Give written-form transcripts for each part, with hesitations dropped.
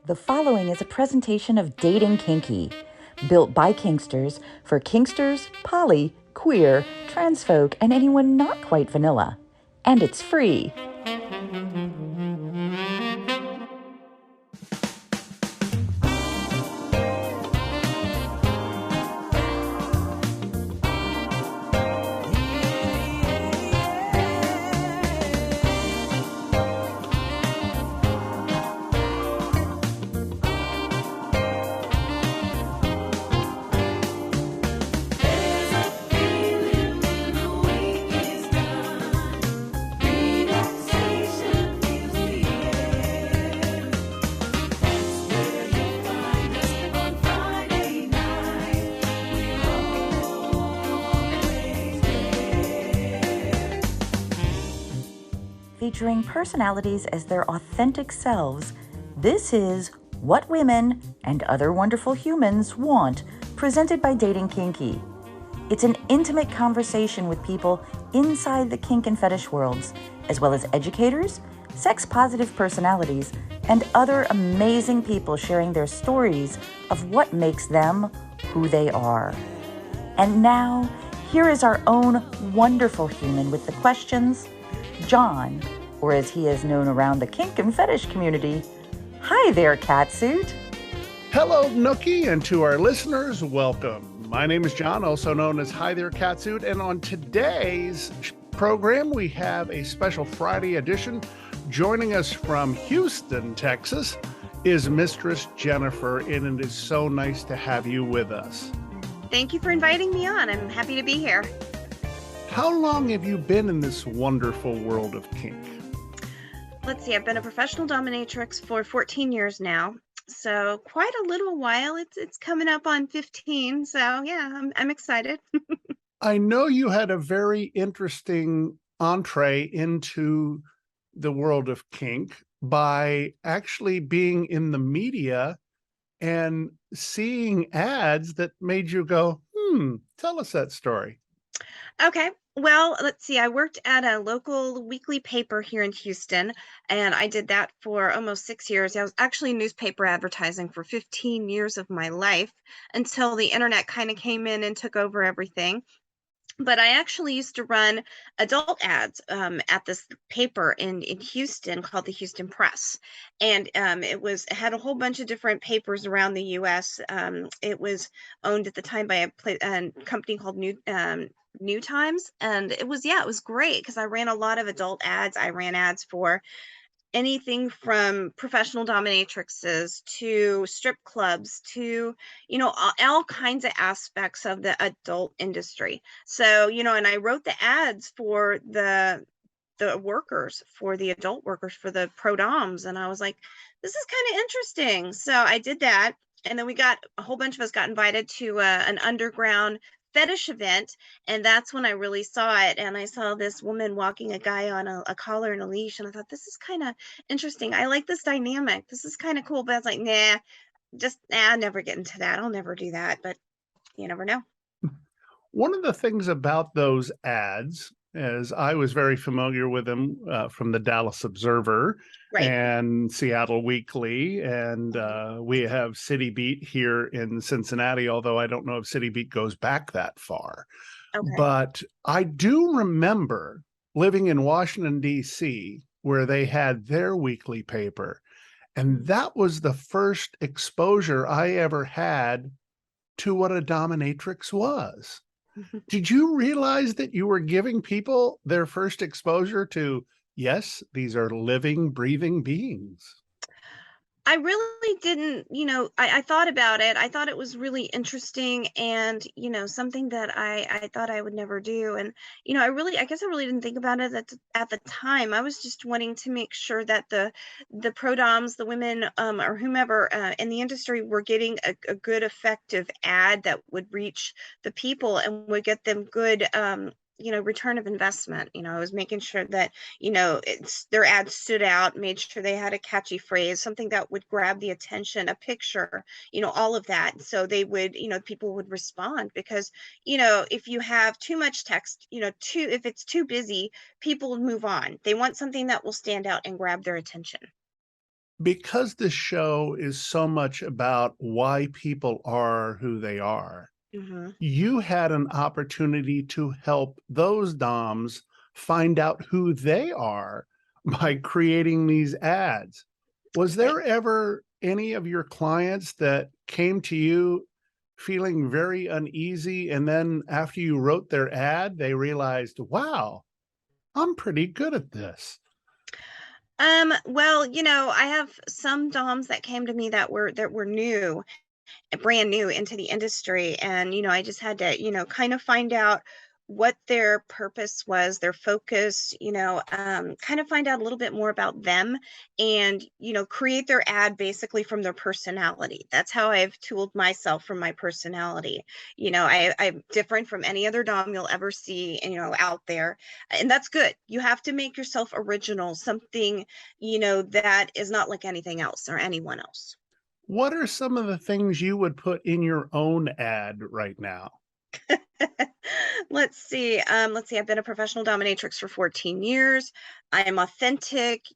The following is a presentation of Dating Kinky, built by Kinksters for Kinksters, poly, queer, trans folk, and anyone not quite vanilla. And it's free. Featuring personalities as their authentic selves, this is What Women and Other Wonderful Humans Want, presented by Dating Kinky. It's an intimate conversation with people inside the kink and fetish worlds, as well as educators, sex-positive personalities, and other amazing people sharing their stories of what makes them who they are. And now, here is our own wonderful human with the questions, John, or as he is known around the kink and fetish community, hi there, Catsuit. Hello, Nookie, and to our listeners, welcome. My name is John, also known as Hi There, Catsuit, and on today's program, we have a special Friday edition. Joining us from Houston, Texas, is Mistress Jennifer, and it is so nice to have you with us. Thank you for inviting me on. I'm happy to be here. How long have you been in this wonderful world of kink? Let's see, I've been a professional dominatrix for 14 years now. So quite a little while. It's coming up on 15. So yeah, I'm excited. I know you had a very interesting entree into the world of kink by actually being in the media and seeing ads that made you go, tell us that story. Okay. Well, let's see. I worked at a local weekly paper here in Houston, and I did that for almost 6 years. I was actually newspaper advertising for 15 years of my life until the internet kind of came in and took over everything. But I actually used to run adult ads at this paper in Houston called the Houston Press, and it had a whole bunch of different papers around the U.S. It was owned at the time by a company called New Times, and it was great because I ran a lot of adult ads. I ran ads for anything from professional dominatrixes to strip clubs to all kinds of aspects of the adult industry. So and I wrote the ads for the workers, for the adult workers, for the pro doms, and I was like, this is kind of interesting. So I did that, and then a whole bunch of us got invited to an underground fetish event, and that's when I really saw it. And I saw this woman walking a guy on a collar and a leash, and I thought, this is kind of interesting. I like this dynamic. This is kind of cool. But I was like, I'll never get into that. I'll never do that. But you never know. One of the things about those ads, as I was very familiar with them from the Dallas Observer Right. and Seattle Weekly, and we have City Beat here in Cincinnati, although I don't know if City Beat goes back that far. Okay. But I do remember living in Washington, D.C., where they had their weekly paper. And that was the first exposure I ever had to what a dominatrix was. Did you realize that you were giving people their first exposure to, yes, these are living, breathing beings? I really didn't, I thought about it. I thought it was really interesting and, something that I thought I would never do. And, I guess I really didn't think about it at the time. I was just wanting to make sure that the pro doms, the women, or whomever in the industry were getting a good, effective ad that would reach the people and would get them good, return of investment. I was making sure that their ads stood out, made sure they had a catchy phrase, something that would grab the attention, a picture, all of that. So they would, people would respond because, if you have too much text, if it's too busy, people would move on. They want something that will stand out and grab their attention. Because the show is so much about why people are who they are, Hmm. you had an opportunity to help those DOMs find out who they are by creating these ads. Was there ever any of your clients that came to you feeling very uneasy, and then after you wrote their ad, they realized, wow, I'm pretty good at this? Well, I have some DOMs that came to me that were new, brand new into the industry, and I just had to kind of find out what their purpose was, their focus, kind of find out a little bit more about them, and create their ad basically from their personality. That's how I've tooled myself from my personality. I'm different from any other dom you'll ever see, out there, and that's good. You have to make yourself original, something that is not like anything else or anyone else. What are some of the things you would put in your own ad right now? Let's see. I've been a professional dominatrix for 14 years. I am authentic.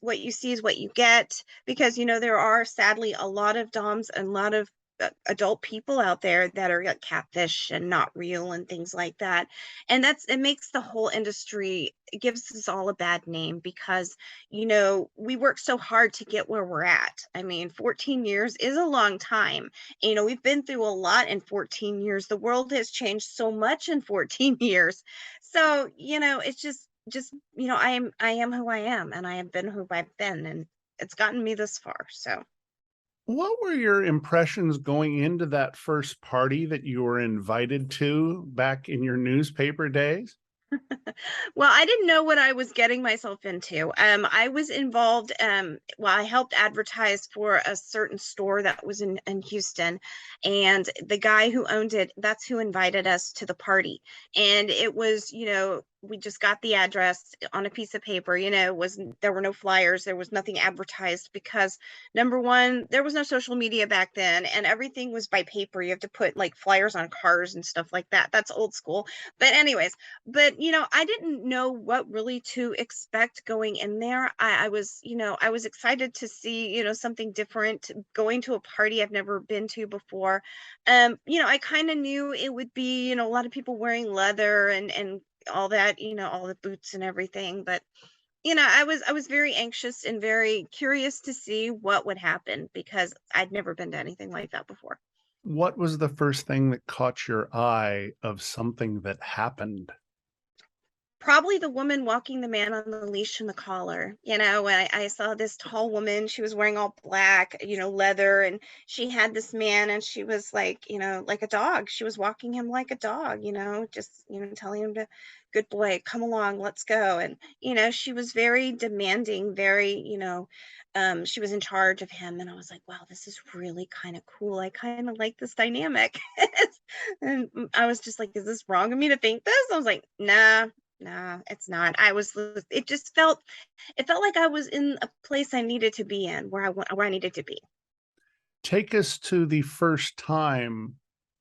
What you see is what you get, because there are sadly a lot of DOMs and a lot of adult people out there that are catfish and not real and things like that. And it makes the whole industry, it gives us all a bad name, because we work so hard to get where we're at. I mean, 14 years is a long time. We've been through a lot in 14 years. The world has changed so much in 14 years. So, it's just I am who I am, and I have been who I've been, and it's gotten me this far. So, What were your impressions going into that first party that you were invited to back in your newspaper days? well, I didn't know what I was getting myself into. I was involved. Well, I helped advertise for a certain store that was in Houston, and the guy who owned it, that's who invited us to the party. And it was, we just got the address on a piece of paper. There were no flyers, there was nothing advertised, because number one, there was no social media back then, and everything was by paper. You have to put like flyers on cars and stuff like that. That's old school. But anyways, I didn't know what really to expect going in there. I was excited to see, something different, going to a party I've never been to before. I kind of knew it would be, a lot of people wearing leather and all that, all the boots and everything. But I was very anxious and very curious to see what would happen, because I'd never been to anything like that before. What was the first thing that caught your eye of something that happened? Probably the woman walking the man on the leash and the collar. When I saw this tall woman, she was wearing all black, leather, and she had this man, and she was like, like a dog. She was walking him like a dog, just, telling him to, good boy, come along, let's go. And, she was very demanding, very, she was in charge of him. And I was like, wow, this is really kind of cool. I kind of like this dynamic. And I was just like, is this wrong of me to think this? I was like, nah, no, it's not. It felt like I was in a place I needed to be in, where I needed to be. Take us to the first time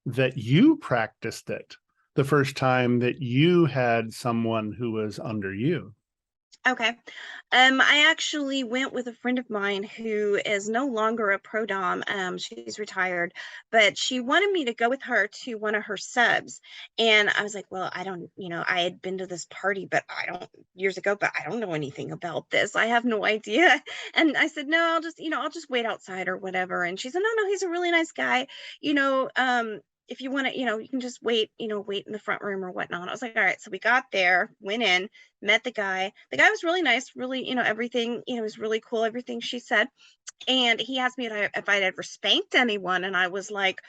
that you practiced it, the first time that you had someone who was under you. Okay. I actually went with a friend of mine who is no longer a pro dom. She's retired, but she wanted me to go with her to one of her subs. And I was like, well, I don't, I had been to this party, but I don't years ago, but I don't know anything about this. I have no idea. And I said, no, I'll just wait outside or whatever. And she said, no, no, he's a really nice guy. If you want to, you can just wait in the front room or whatnot. I was like, all right. So we got there, went in, met the guy. The guy was really nice, really, everything, was really cool, everything she said. And he asked me if I'd ever spanked anyone. And I was like,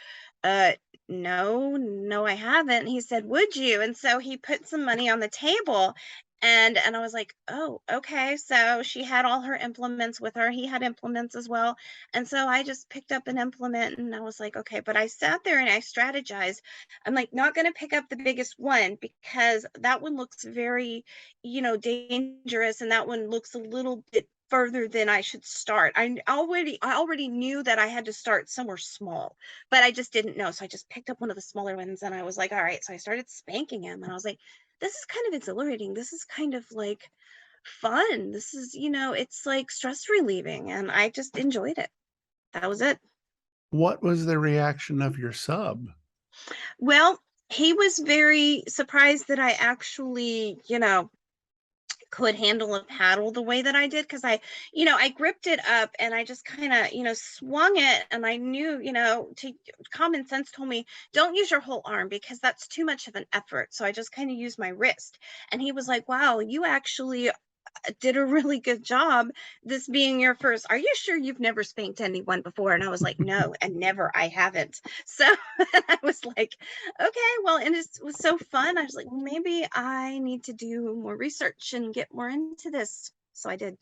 uh, no, no, I haven't. And he said, would you? And so he put some money on the table. And I was like, oh, okay. So she had all her implements with her. He had implements as well. And so I just picked up an implement, and I was like, okay. But I sat there and I strategized. I'm like, not going to pick up the biggest one, because that one looks very, dangerous. And that one looks a little bit further than I should start. I already knew that I had to start somewhere small, but I just didn't know. So I just picked up one of the smaller ones, and I was like, all right. So I started spanking him, and I was like, this is kind of exhilarating. This is kind of like fun. This is, it's like stress relieving, and I just enjoyed it. That was it. What was the reaction of your sub? Well, he was very surprised that I actually, could handle a paddle the way that I did, because I gripped it up and I just kind of, swung it, and I knew, to common sense told me don't use your whole arm because that's too much of an effort. So I just kind of used my wrist. And he was like, "Wow, you actually did a really good job, this being your first. Are you sure you've never spanked anyone before?" And I was like, "No, and never, I haven't." So I was like, "Okay, well," and it was so fun. I was like, "Well, maybe I need to do more research and get more into this." So I did.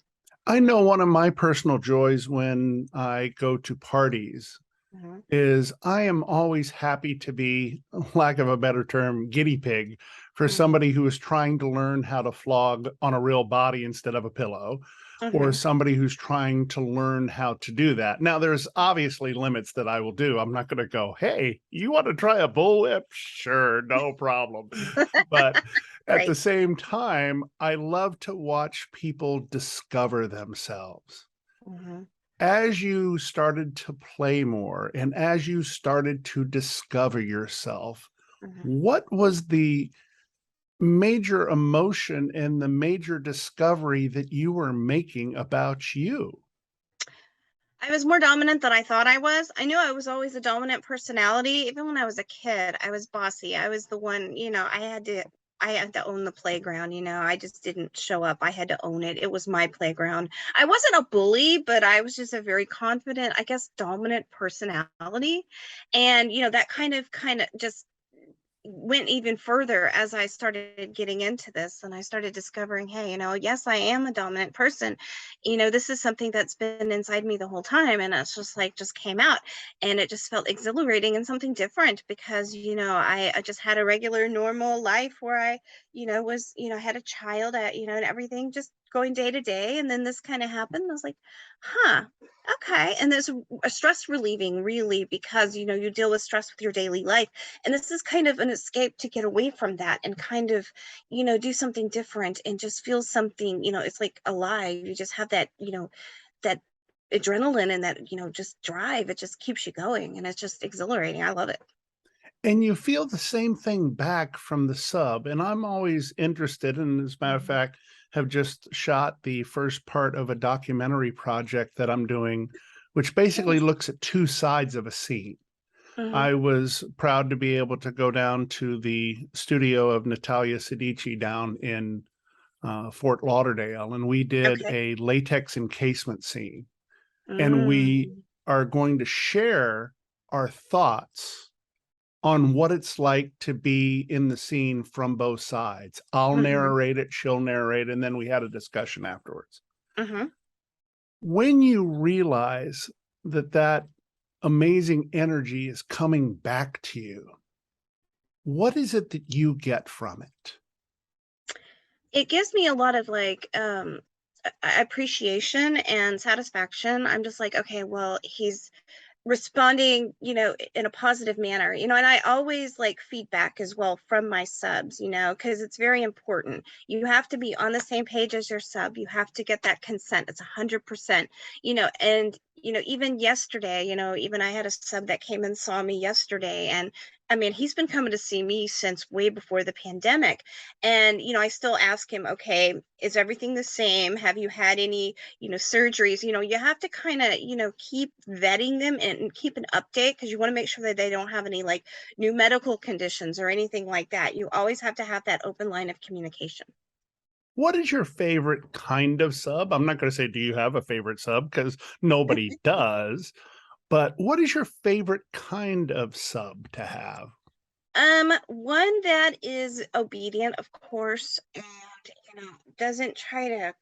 I know one of my personal joys when I go to parties Mhm. is I am always happy to be, lack of a better term, guinea pig for Mhm. somebody who is trying to learn how to flog on a real body instead of a pillow, or Mhm. somebody who's trying to learn how to do that. Now, there's obviously limits that I will do. I'm not going to go, "Hey, you want to try a bullwhip? Sure, no problem." But at the Right. same time, I love to watch people discover themselves. Mhm. As you started to play more and as you started to discover yourself, Mhm. what was the major emotion and the major discovery that you were making about you? I was more dominant than I thought I was. I knew I was always a dominant personality. Even when I was a kid, I was bossy. I was the one, I had to own the playground, I just didn't show up. I had to own it. It was my playground. I wasn't a bully, but I was just a very confident, I guess, dominant personality. And, that kind of just went even further as I started getting into this, and I started discovering, hey, yes, I am a dominant person. This is something that's been inside me the whole time, and it's just like just came out, and it just felt exhilarating and something different because, I just had a regular normal life where I, was, had a child, and everything just going day to day, and then this kind of happened. I was like, huh, okay. And there's a stress relieving really, because, you deal with stress with your daily life, and this is kind of an escape to get away from that and kind of, do something different and just feel something, it's like alive. You just have that, that adrenaline and that, just drive. It just keeps you going, and it's just exhilarating. I love it. And you feel the same thing back from the sub. And I'm always interested, and as a matter of Mhm. fact, have just shot the first part of a documentary project that I'm doing, which basically Nice. looks at two sides of a scene. Mhm. I was proud to be able to go down to the studio of Natalia Sedici down in Fort Lauderdale, and we did Okay. a latex encasement scene. And we Mm. are going to share our thoughts on what it's like to be in the scene from both sides. I'll Mhm. narrate it, she'll narrate, and then we had a discussion afterwards. Mhm. When you realize that that amazing energy is coming back to you, what is it that you get from it? It gives me a lot of like appreciation and satisfaction. I'm just like, okay, well, he's responding, in a positive manner, and I always like feedback as well from my subs, because it's very important. You have to be on the same page as your sub. You have to get that consent. It's 100%, and, even yesterday, even I had a sub that came and saw me yesterday. And I mean, he's been coming to see me since way before the pandemic. And, I still ask him, okay, is everything the same? Have you had any, surgeries? You have to kind of, keep vetting them and keep an update, because you want to make sure that they don't have any like new medical conditions or anything like that. You always have to have that open line of communication. What is your favorite kind of sub? I'm not going to say, do you have a favorite sub? Because nobody does. But what is your favorite kind of sub to have? One that is obedient, of course, and, doesn't try to.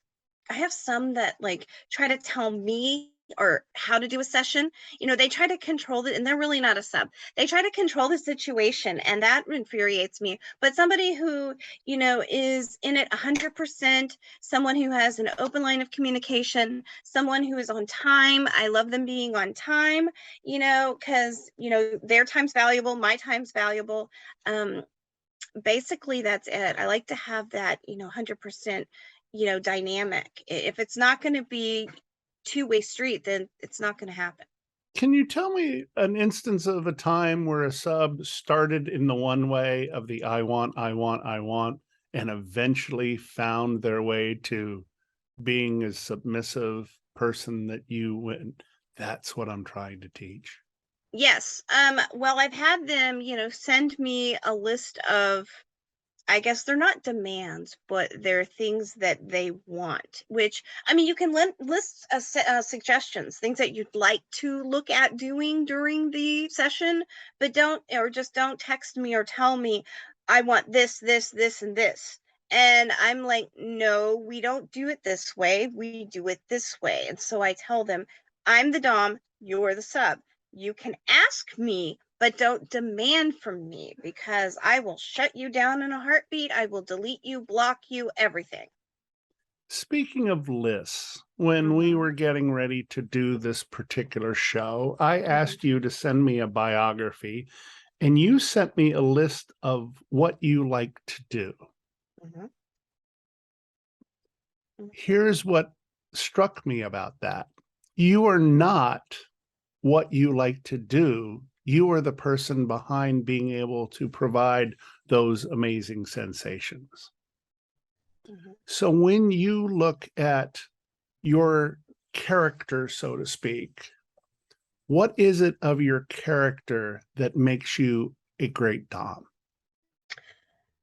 I have some that like try to tell me or how to do a session. They try to control it, and they're really not a sub. They try to control the situation, and that infuriates me. But somebody who, is in it 100%, someone who has an open line of communication, someone who is on time. I love them being on time, because, their time's valuable, my time's valuable. Um, Basically, that's it. I like to have that, 100%, dynamic. If it's not going to be two-way street, then it's not going to happen. Can you tell me an instance of a time where a sub started in the one way of the I want, and eventually found their way to being a submissive person that you went, that's what I'm trying to teach? Yes. Well, I've had them, send me a list of, I guess they're not demands, but they're things that they want, which, I mean, you can list suggestions, things that you'd like to look at doing during the session, but just don't text me or tell me, I want this, this, this, and this. And I'm like, no, we don't do it this way. We do it this way. And so I tell them, I'm the Dom, you're the sub. You can ask me, but don't demand from me, because I will shut you down in a heartbeat. I will delete you, block you, everything. Speaking of lists, when we were getting ready to do this particular show, I asked you to send me a biography, and you sent me a list of what you like to do. Here's what struck me about that. You are not what you like to do. You are the person behind being able to provide those amazing sensations. So when you look at your character, so to speak, what is it of your character that makes you a great Dom?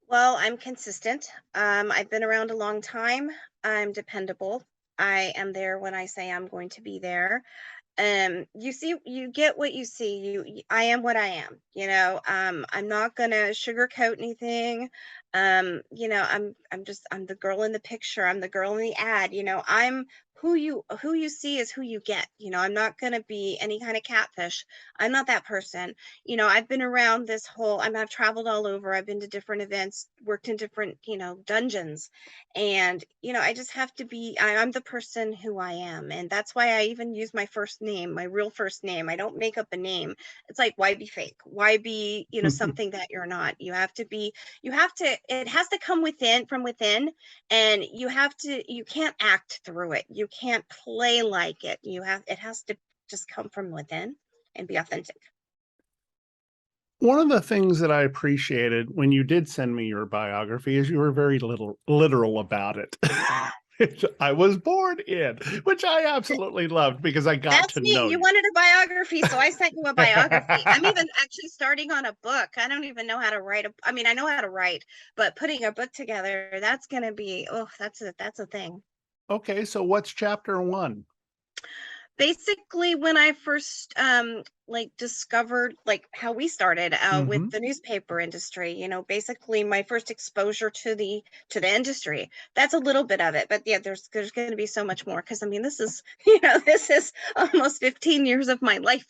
Well, I'm consistent. I've been around a long time. I'm dependable. I am there when I say I'm going to be there. You get what you see. I am what I am. I'm not gonna sugarcoat anything. I'm the girl in the picture. I'm the girl in the ad. I'm who you see is who you get. I'm not gonna be any kind of catfish. I'm not that person. I've been around this whole. I've traveled all over. I've been to different events, worked in different dungeons, and I just have to be. I'm the person who I am, and that's why I even use my first name, my real first name. I don't make up a name. It's like, why be fake? Why be something that you're not? It has to come from within, and you can't act through it. You can't play like it. It has to just come from within and be authentic. One of the things that I appreciated when you did send me your biography is you were very literal about it. I was born in, which I absolutely loved because I got That's to me. know You wanted a biography, so I sent you a biography. I'm even actually starting on a book. I don't even know how to write I mean, I know how to write, but putting a book together, that's going to be, that's a thing. Okay, so what's chapter 1? Basically, when I first discovered how we started with the newspaper industry, basically my first exposure to the industry. That's a little bit of it, but yeah, there's going to be so much more, because I mean, this is this is almost 15 years of my life.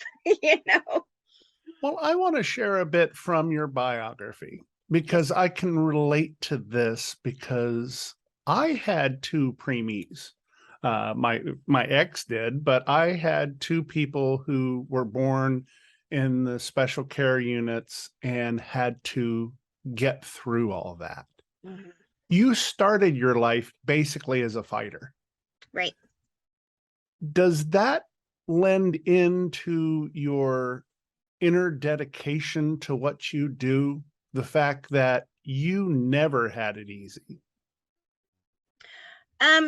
Well, I want to share a bit from your biography because I can relate to this because I had 2 preemies. My ex did, but I had 2 people who were born in the special care units and had to get through all that. You started your life basically as a fighter. Right. Does that lend into your inner dedication to what you do, the fact that you never had it easy?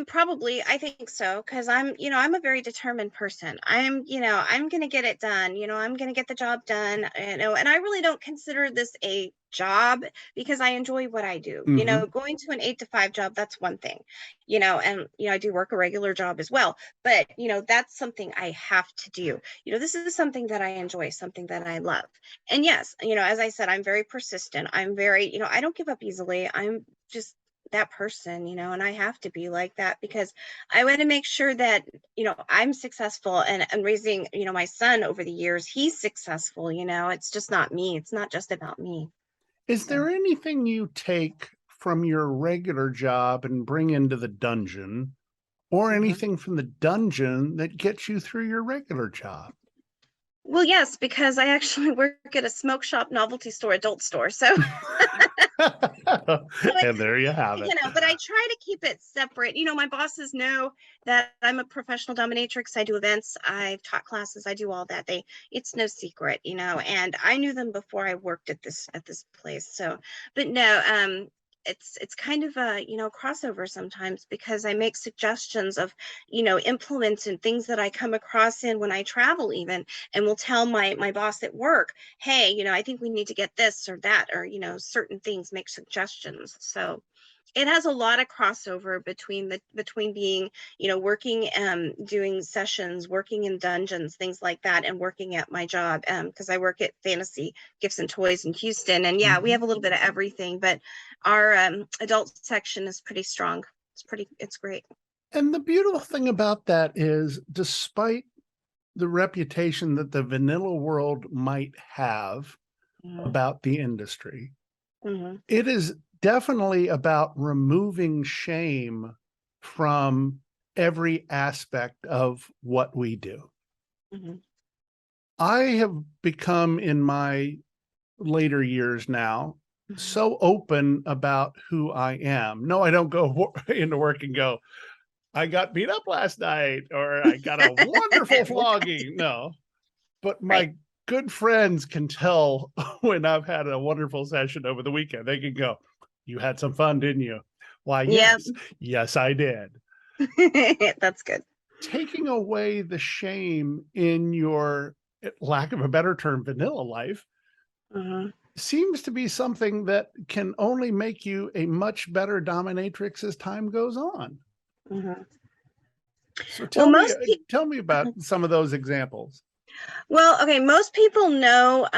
Probably, I think so, because I'm a very determined person. I'm gonna get it done. I'm gonna get the job done. And I really don't consider this a job, because I enjoy what I do. Going to an 8 to 5 job, that's one thing. And I do work a regular job as well, but that's something I have to do. This is something that I enjoy, something that I love. And yes, as I said, I'm very persistent. I'm very, I don't give up easily. I'm just that person, and I have to be like that, because I want to make sure that, I'm successful, and raising, my son over the years, he's successful. It's just not me. It's not just about me. Is there anything you take from your regular job and bring into the dungeon, or anything from the dungeon that gets you through your regular job? Well, yes, because I actually work at a smoke shop, novelty store, adult store. So So And there you have it. but I try to keep it separate. My bosses know that I'm a professional dominatrix. I do events, I've taught classes, I do all that. It's no secret, and I knew them before I worked at this place. So, but no, it's kind of a crossover sometimes, because I make suggestions of implements and things that I come across in when I travel, even, and will tell my boss at work, hey, I think we need to get this or that, or certain things, make suggestions. So it has a lot of crossover between being working, doing sessions, working in dungeons, things like that, and working at my job, because I work at Fantasy Gifts and Toys in Houston, and yeah, we have a little bit of everything, but our adult section is pretty strong. It's great. And the beautiful thing about that is, despite the reputation that the vanilla world might have Mhm. about the industry, Mhm. it is definitely about removing shame from every aspect of what we do. Mhm. I have become, in my later years now, Mhm. so open about who I am. No, I don't go into work and go, I got beat up last night, or I got a wonderful flogging. No, but Right. my good friends can tell when I've had a wonderful session over the weekend. They can go, you had some fun, didn't you? Why, Yeah. yes. Yes, I did. That's good. Taking away the shame in your, lack of a better term, vanilla life Mhm. seems to be something that can only make you a much better dominatrix as time goes on. Mhm. So Well, tell me about some of those examples. Well, okay, most people know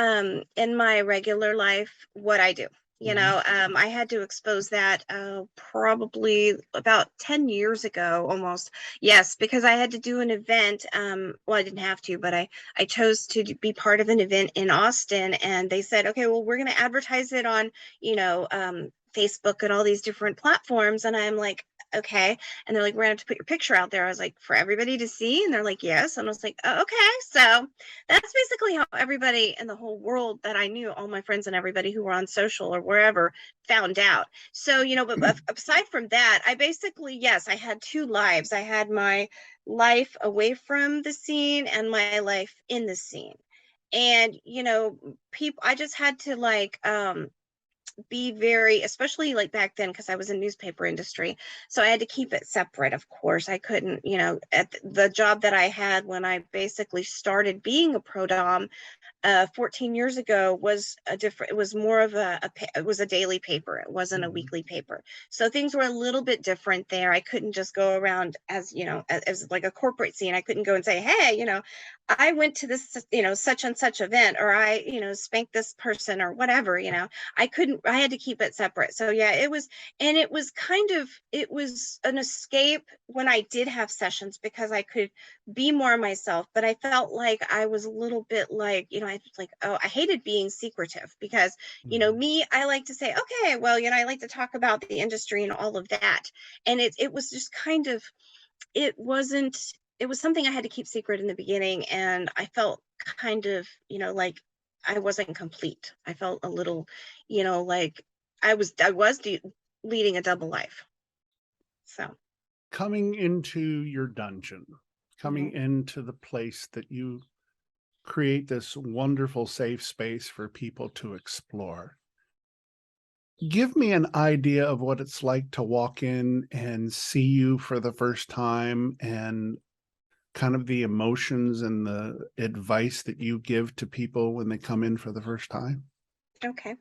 in my regular life what I do. Mhm. I had to expose that probably about 10 years ago almost. Yes, because I had to do an event. Well, I didn't have to, but I chose to be part of an event in Austin, and they said, okay, well, we're going to advertise it on, Facebook and all these different platforms. And I'm like, okay. And they're like, we're going to have to put your picture out there. I was like, for everybody to see? And they're like, yes. And I was like, oh, okay. So that's basically how everybody in the whole world that I knew, all my friends and everybody who were on social or wherever, found out. So, but aside from that, I basically, yes, I had two lives. I had my life away from the scene and my life in the scene. And, people, I just had to be very, especially like back then, because I was in newspaper industry, so I had to keep it separate. Of course, I couldn't, at the job that I had when I basically started being a pro dom 14 years ago, was a different, it was more of it was a daily paper, it wasn't a Mhm. weekly paper, so things were a little bit different there. I couldn't just go around as as like a corporate scene. I couldn't go and say, hey, I went to this such and such event, or I spanked this person or whatever. I couldn't, I had to keep it separate. So yeah, it was, and it was an escape when I did have sessions, because I could be more myself. But I felt like I was a little bit like, I was like, oh, I hated being secretive, because, Mhm. me, I like to say, okay, well, I like to talk about the industry and all of that. And it was just kind of, it wasn't, it was something I had to keep secret in the beginning. And I felt kind of, like I wasn't complete. I felt a little, like I was leading a double life. So, Coming into your dungeon, coming mhm. into the place that you create this wonderful safe space for people to explore. Give me an idea of what it's like to walk in and see you for the first time, and kind of the emotions and the advice that you give to people when they come in for the first time. Okay.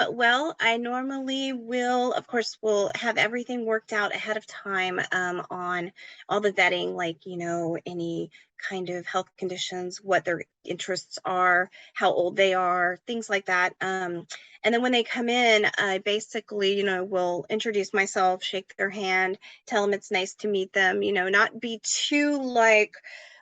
Well, I normally of course, will have everything worked out ahead of time, on all the vetting, like, any kind of health conditions, what their interests are, how old they are, things like that. And then when they come in, I basically, will introduce myself, shake their hand, tell them it's nice to meet them, not be too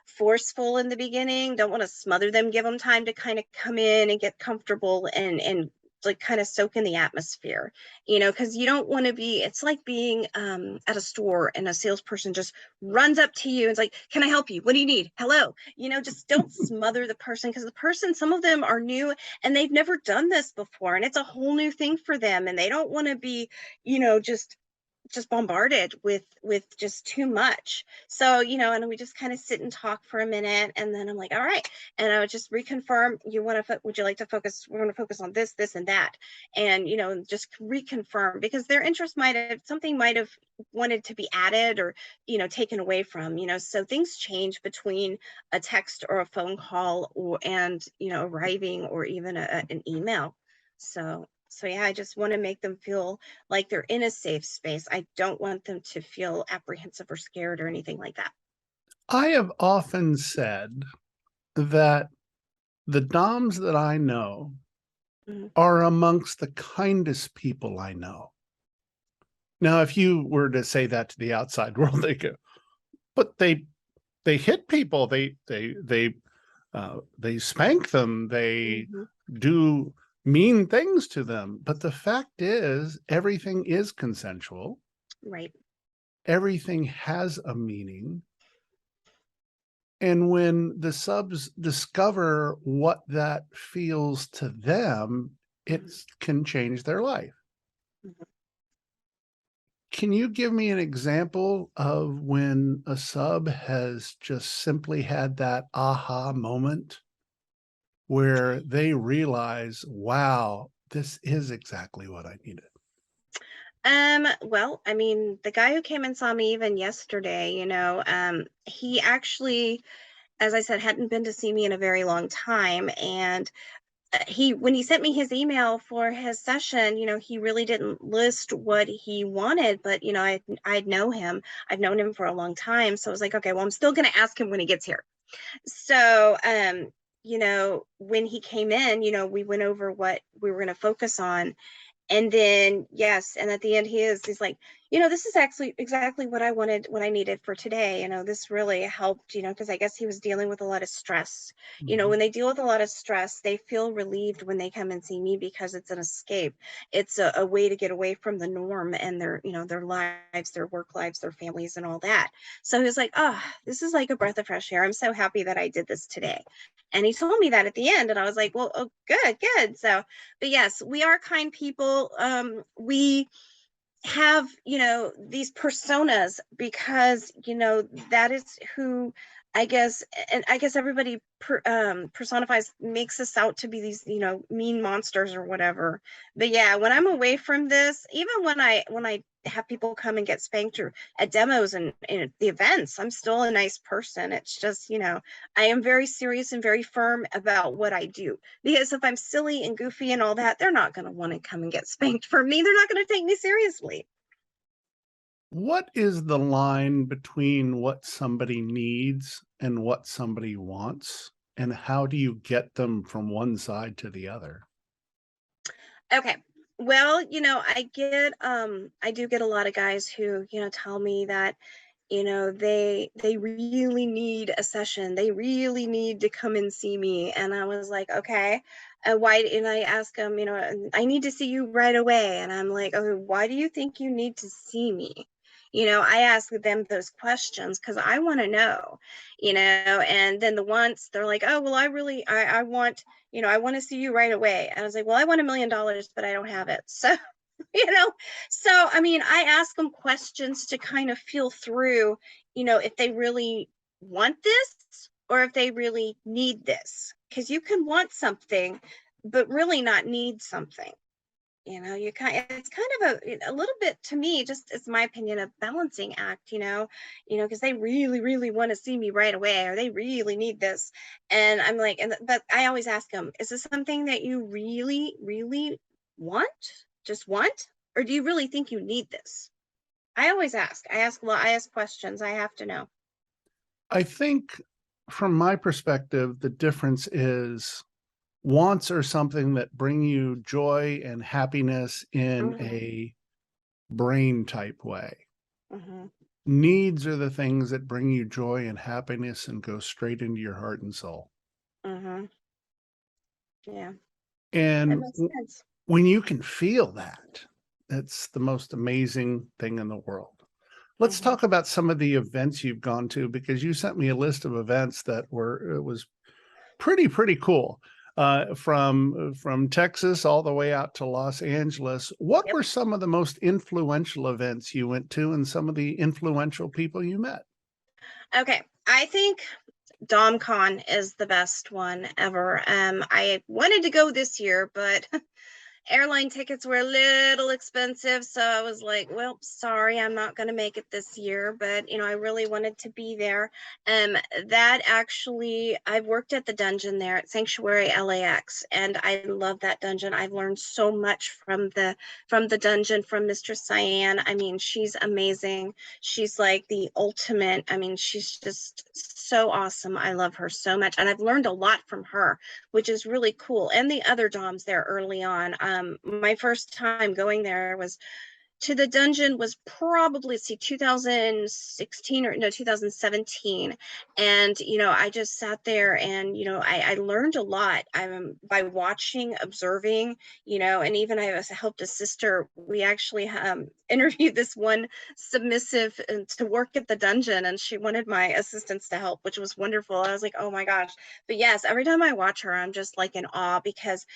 forceful in the beginning. Don't want to smother them, give them time to kind of come in and get comfortable and like kind of soak in the atmosphere, because you don't want to be, it's like being at a store and a salesperson just runs up to you and it's like, can I help you? What do you need? Hello. Just don't smother the person, because the person, some of them are new and they've never done this before and it's a whole new thing for them and they don't want to be, just bombarded with just too much. So, and we just kind of sit and talk for a minute and then I'm like, all right. And I would just reconfirm, would you like to focus, we're going to focus on this and that. And, just reconfirm, because their interest something might have wanted to be added or, taken away from, so things change between a text or a phone call and, arriving, or even an email. So yeah, I just want to make them feel like they're in a safe space. I don't want them to feel apprehensive or scared or anything like that. I have often said that the DOMs that I know Mhm. are amongst the kindest people I know. Now, if you were to say that to the outside world, they go, but they hit people, they spank them, they Mhm. do mean things to them. But the fact is, everything is consensual. Right. Everything has a meaning. And when the subs discover what that feels to them, it can change their life. Mhm. Can you give me an example of when a sub has just simply had that aha moment where they realize, wow, this is exactly what I needed? Well, I mean, the guy who came and saw me even yesterday, he actually, as I said, hadn't been to see me in a very long time. And when he sent me his email for his session, he really didn't list what he wanted, but I'd know him. I've known him for a long time. So I was like, okay, well, I'm still gonna ask him when he gets here. So when he came in, we went over what we were gonna focus on. And then, yes, and at the end he's like, this is actually exactly what I wanted, what I needed for today. This really helped, because I guess he was dealing with a lot of stress. Mhm. When they deal with a lot of stress, they feel relieved when they come and see me, because it's an escape. It's a way to get away from the norm and their lives, their work lives, their families, and all that. So he was like, oh, this is like a breath of fresh air. I'm so happy that I did this today. And he told me that at the end, and I was like, well, oh, good, good. So, but yes, we are kind people. We have, these personas, because, that is who, I guess, and I guess everybody personifies, makes us out to be these, mean monsters or whatever. But yeah, when I'm away from this, even when I have people come and get spanked, or at demos and the events, I'm still a nice person. It's just, I am very serious and very firm about what I do, because if I'm silly and goofy and all that, they're not going to want to come and get spanked for me. They're not going to take me seriously. What is the line between what somebody needs and what somebody wants? And how do you get them from one side to the other? Okay. Well, I do get a lot of guys who, tell me that, they really need a session. They really need to come and see me. And I was like, okay, why? And I ask them, I need to see you right away. And I'm like, okay, why do you think you need to see me? I ask them those questions because I want to know, and then the ones they're like, oh, well, I want, I want to see you right away. And I was like, well, I want $1 million, but I don't have it. So, you know, so I mean, I ask them questions to kind of feel through, if they really want this or if they really need this. Because you can want something, but really not need something. It's kind of a little bit, to me, just it's my opinion, a balancing act, because they really, really want to see me right away, or they really need this. And I'm like, but I always ask them, is this something that you really, really want? Just want? Or do you really think you need this? I always ask. I ask questions. I have to know. I think from my perspective, the difference is wants are something that bring you joy and happiness in Hmm. a brain type way. Hmm. Needs are the things that bring you joy and happiness and go straight into your heart and soul. Hmm. Yeah, that And makes sense. When you can feel that, that's the most amazing thing in the world. Let's Mhm. talk about some of the events you've gone to, because you sent me a list of events that were, it was pretty cool. From Texas all the way out to Los Angeles. What Yep. were some of the most influential events you went to and some of the influential people you met? Okay. I think DomCon is the best one ever. I wanted to go this year, but airline tickets were a little expensive, so I was like, well, sorry, I'm not going to make it this year, but I really wanted to be there. um that actually, I've worked at the dungeon there at Sanctuary LAX, and I love that dungeon. I've learned so much from the dungeon, from Mistress Cyan. I mean, she's amazing. She's like the ultimate. I mean, she's just so awesome. I love her so much, and I've learned a lot from her, which is really cool. And the other DOMs there early on. My first time going there was to the dungeon was probably, let's see, 2016 or no, 2017. And I just sat there, and I learned a lot, by watching, observing. And even I was helped a sister. We actually interviewed this one submissive to work at the dungeon, and she wanted my assistance to help, which was wonderful. I was like, oh my gosh. But yes, every time I watch her, I'm just like in awe, because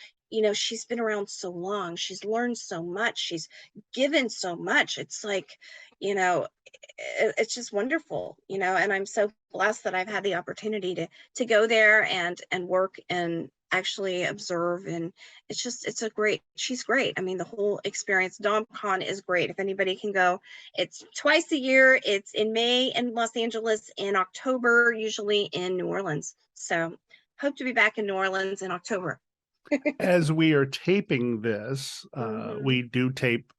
she's been around so long. She's learned so much. She's given so much. It's like, you know, it's just wonderful, and I'm so blessed that I've had the opportunity to go there and work and actually observe. And she's great. I mean, the whole experience. DomCon is great. If anybody can go, it's twice a year. It's in May in Los Angeles, in October, usually in New Orleans. So hope to be back in New Orleans in October. As we are taping this, Hmm. we do tape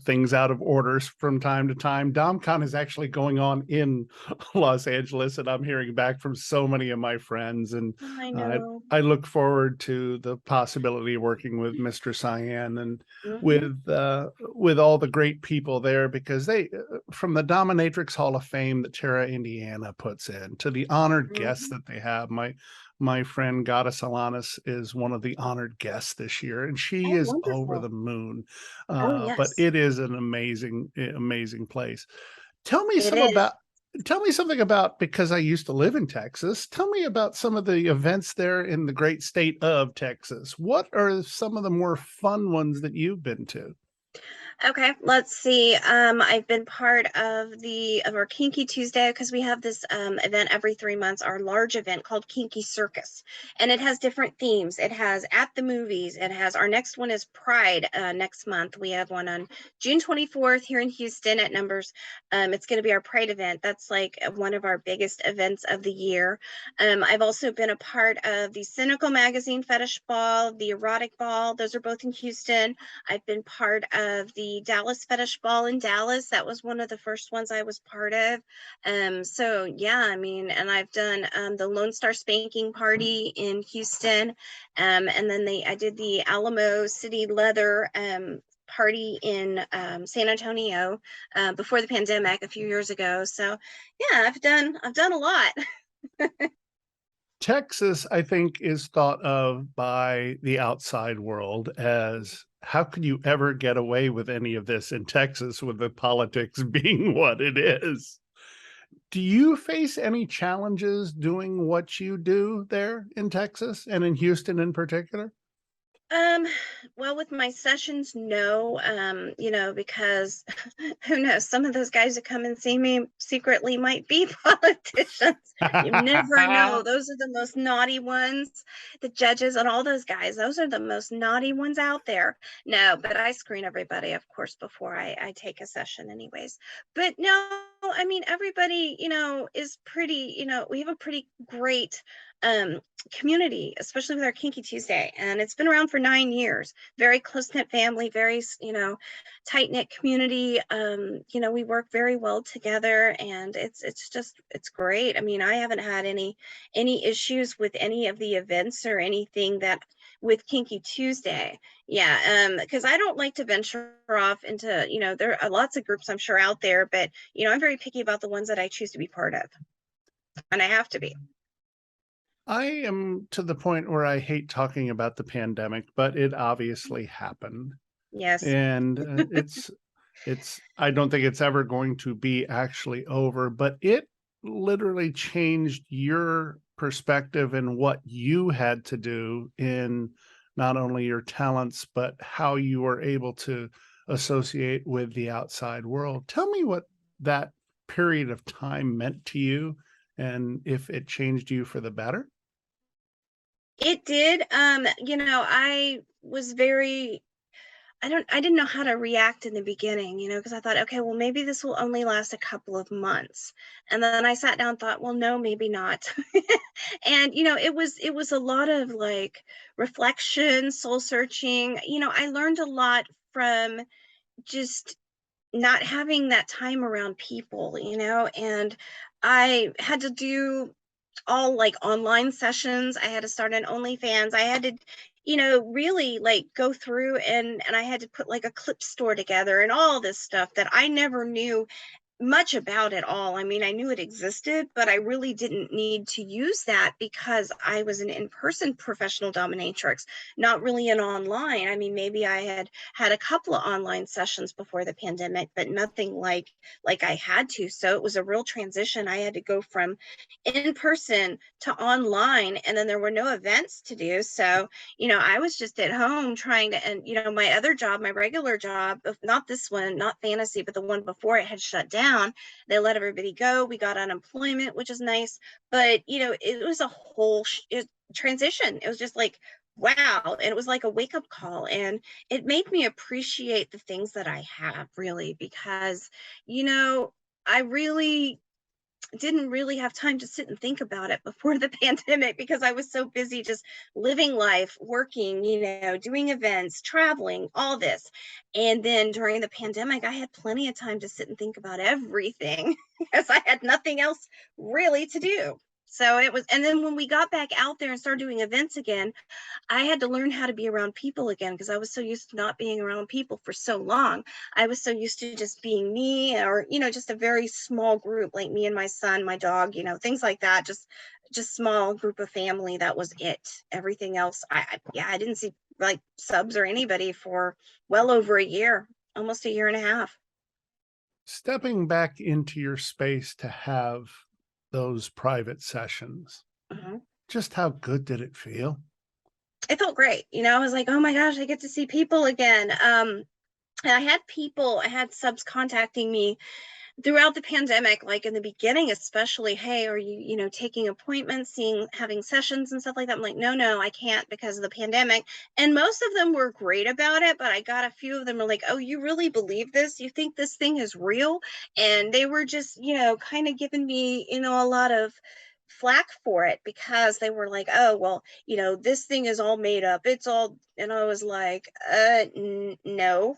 things out of orders from time to time. DomCon is actually going on in Los Angeles, and I'm hearing back from so many of my friends. And I uh, know. I look forward to the possibility of working with Mr. Cyan and Hmm. with all the great people there, because they, from the Dominatrix Hall of Fame that Terra Indiana puts in, to the honored guests Hmm. that they have. My friend Goddess Alanis is one of the honored guests this year, and she Oh, is over wonderful. the moon. Oh, But yes, it is an amazing place. Tell me it some is. about Tell me something about, because I used to live in Texas. Tell me about some of the events there in the great state of Texas. What are some of the more fun ones that you've been to? Okay, let's see. I've been part of our Kinky Tuesday, because we have this event every 3 months, our large event called Kinky Circus, and it has different themes. It has at the movies. It has our next one is Pride. Next month we have one on June 24th here in Houston at Numbers. It's going to be our Pride event. That's like one of our biggest events of the year. I've also been a part of the Cynical Magazine Fetish Ball, the Erotic Ball. Those are both in Houston. I've been part of the Dallas Fetish Ball in Dallas. That was one of the first ones I was part of. So yeah, I mean, and I've done the Lone Star Spanking Party in Houston, and then I did the Alamo City Leather party in San Antonio before the pandemic a few years ago. So yeah, I've done a lot. Texas, I think, is thought of by the outside world as, how could you ever get away with any of this in Texas with the politics being what it is? Do you face any challenges doing what you do there in Texas and in Houston in particular? Um, well, with my sessions, no, because who knows, some of those guys that come and see me secretly might be politicians. You never know. Those are the most naughty ones. The judges and all those guys, those are the most naughty ones out there. No, but I screen everybody, of course, before I take a session, anyways. But no, I mean, everybody, is pretty, we have a pretty great um community, especially with our Kinky Tuesday. And it's been around for 9 years. Very close knit family, very, tight knit community. We work very well together, and it's great. I mean, I haven't had any issues with any of the events or anything that with Kinky Tuesday. Yeah, because I don't like to venture off into, there are lots of groups I'm sure out there, but I'm very picky about the ones that I choose to be part of, and I have to be. I am to the point where I hate talking about the pandemic, but it obviously happened. Yes. And it's I don't think it's ever going to be actually over, but it literally changed your perspective and what you had to do in not only your talents, but how you were able to associate with the outside world. Tell me what that period of time meant to you and if it changed you for the better. It did. I was very I didn't know how to react in the beginning, because I thought, okay, well, maybe this will only last a couple of months. And then I sat down and thought, well, no, maybe not. And it was a lot of like reflection, soul searching. I learned a lot from just not having that time around people, and I had to do all like online sessions. I had to start an OnlyFans. I had to, really like go through and I had to put like a clip store together and all this stuff that I never knew much about it all. I mean, I knew it existed, but I really didn't need to use that because I was an in-person professional dominatrix, not really an online. I mean, maybe I had had a couple of online sessions before the pandemic, but nothing like I had to. So it was a real transition. I had to go from in person to online, and then there were no events to do. So, I was just at home trying to, and my other job, my regular job, not this one, not fantasy, but the one before it had shut down. They let everybody go. We got unemployment, which is nice. But, it was a whole transition. It was just like, wow. And it was like a wake up call. And it made me appreciate the things that I have, really, because, you know, I really didn't really have time to sit and think about it before the pandemic because I was so busy just living life, working, doing events, traveling, all this. And then during the pandemic, I had plenty of time to sit and think about everything because I had nothing else really to do. So it was, and then when we got back out there and started doing events again, I had to learn how to be around people again because I was so used to not being around people for so long. I was so used to just being me or, just a very small group like me and my son, my dog, things like that. Just small group of family. That was it. Everything else, yeah, I didn't see like subs or anybody for well over a year, almost a year and a half. Stepping back into your space to have those private sessions, Mhm. just how good did it feel? It felt great. I was like, oh my gosh, I get to see people again. And I had subs contacting me throughout the pandemic, like in the beginning, especially, hey, are you, taking appointments, having sessions and stuff like that? I'm like, no, I can't because of the pandemic. And most of them were great about it, but I got a few of them are like, oh, you really believe this? You think this thing is real? And they were just, kind of giving me, a lot of flack for it because they were like, oh, well, this thing is all made up. It's all, and I was like, no.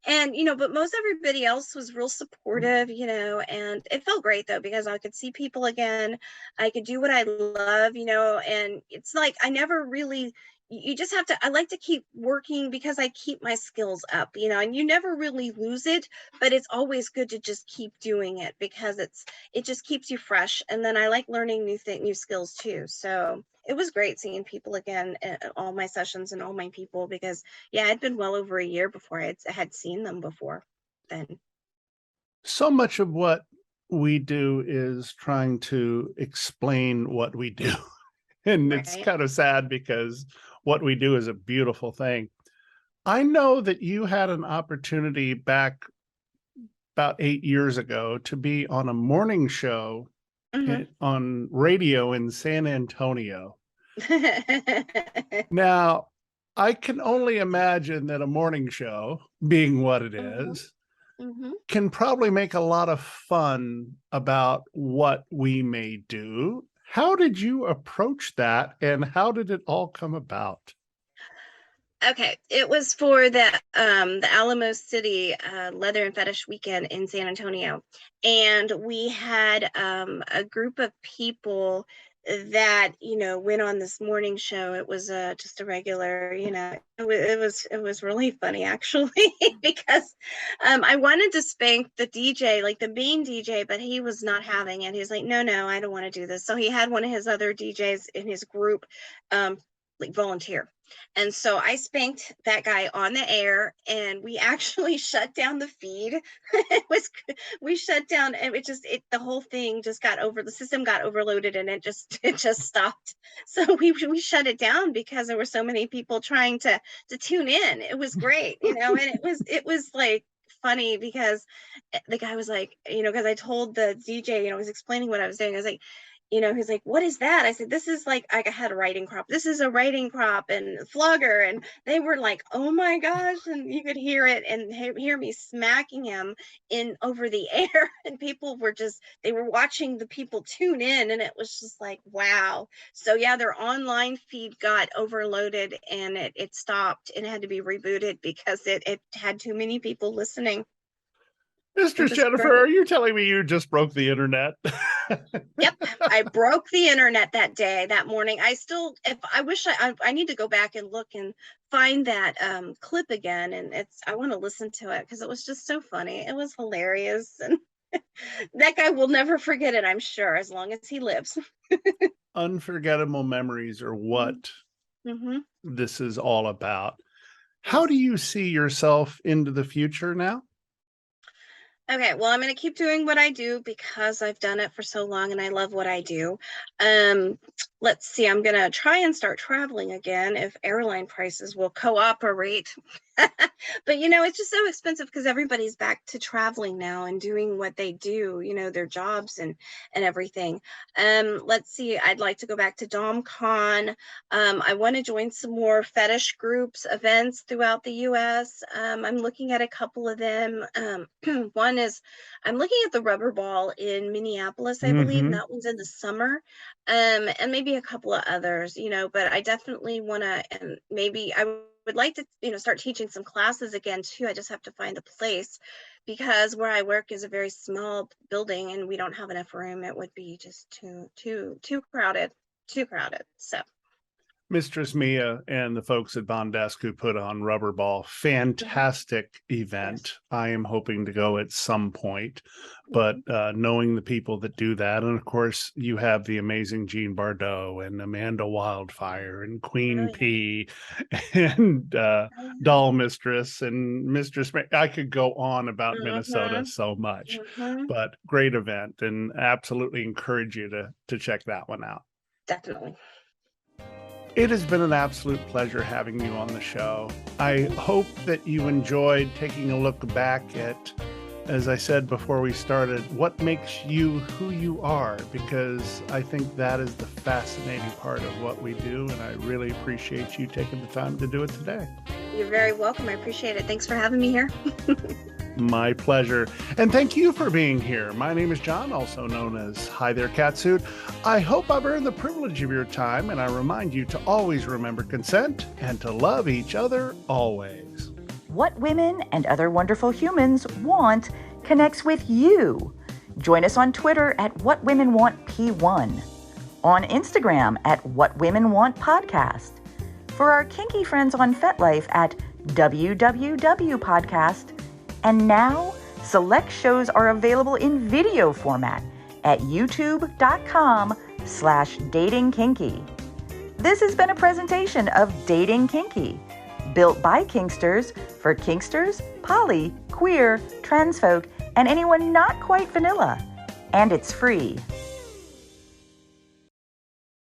And but most everybody else was real supportive, and it felt great though because I could see people again. I could do what I love, and it's like I never really, you just have to, I like to keep working because I keep my skills up, and you never really lose it, but it's always good to just keep doing it because it just keeps you fresh. And then I like learning new skills too. So it was great seeing people again at all my sessions and all my people because yeah, it'd been well over a year before I had seen them before then. So much of what we do is trying to explain what we do. And it's Right. kind of sad because what we do is a beautiful thing. I know that you had an opportunity back about 8 years ago to be on a morning show Hmm. on radio in San Antonio. Now, I can only imagine that a morning show, being what it Hmm. is, Hmm. can probably make a lot of fun about what we may do. How did you approach that and how did it all come about? Okay, it was for the Alamo City Leather and Fetish Weekend in San Antonio, and we had a group of people that, went on this morning show. It was just a regular, it was really funny actually because I wanted to spank the DJ, like the main DJ, but he was not having it. He was like, no, I don't want to do this. So he had one of his other DJs in his group like volunteer. And so I spanked that guy on the air, and we actually shut down the feed. We shut down, and the whole thing just the system got overloaded, and it just stopped. So we shut it down because there were so many people trying to tune in. It was great, and it was like funny because the guy was like, because I told the DJ, I was explaining what I was doing. I was like, he's like, what is that? I said, this is like, I had a writing crop. This is a writing crop and flogger. And they were like, oh my gosh. And you could hear it and hear me smacking him over the air. And people were they were watching the people tune in. And it was just like, wow. So yeah, their online feed got overloaded and it stopped and had to be rebooted because it had too many people listening. Mistress Jennifer, are you telling me you just broke the internet? Yep, I broke the internet that morning. I need to go back and look and find that clip again, and I want to listen to it because it was just so funny. It was hilarious, and that guy will never forget it, I'm sure, as long as he lives. Unforgettable memories are what this is all about. How do you see yourself into the future now? Okay, well, I'm going to keep doing what I do because I've done it for so long and I love what I do. Let's see, I'm going to try and start traveling again if airline prices will cooperate. But, it's just so expensive because everybody's back to traveling now and doing what they do, their jobs and everything. Let's see, I'd like to go back to DomCon. I want to join some more fetish groups, events throughout the U.S. I'm looking at a couple of them. One is I'm looking at the Rubber Ball in Minneapolis, I believe, and that one's in the summer. And maybe a couple of others, but I definitely want to, and maybe I would like to, start teaching some classes again too. I just have to find the place because where I work is a very small building and we don't have enough room. It would be just too crowded, So. Mistress Mia and the folks at Von Desk who put on Rubber Ball, fantastic event. Yes. I am hoping to go at some point, but knowing the people that do that, and of course you have the amazing Jean Bardot and Amanda Wildfire and Queen P and Doll Mistress and Mistress May. I could go on about Minnesota so much, but great event, and absolutely encourage you to check that one out. Definitely. It has been an absolute pleasure having you on the show. I hope that you enjoyed taking a look back at, as I said before we started, what makes you who you are, because I think that is the fascinating part of what we do, and I really appreciate you taking the time to do it today. You're very welcome. I appreciate it. Thanks for having me here. My pleasure. And thank you for being here. My name is John, also known as Hi There Catsuit. I hope I've earned the privilege of your time, and I remind you to always remember consent and to love each other always. What Women and Other Wonderful Humans Want connects with you. Join us on Twitter at What Women Want P1, on Instagram at What Women Want Podcast, for our kinky friends on FetLife at WWW Podcast. And now, select shows are available in video format at youtube.com/datingkinky. This has been a presentation of Dating Kinky, built by Kinksters for Kinksters, poly, queer, trans folk, and anyone not quite vanilla. And it's free.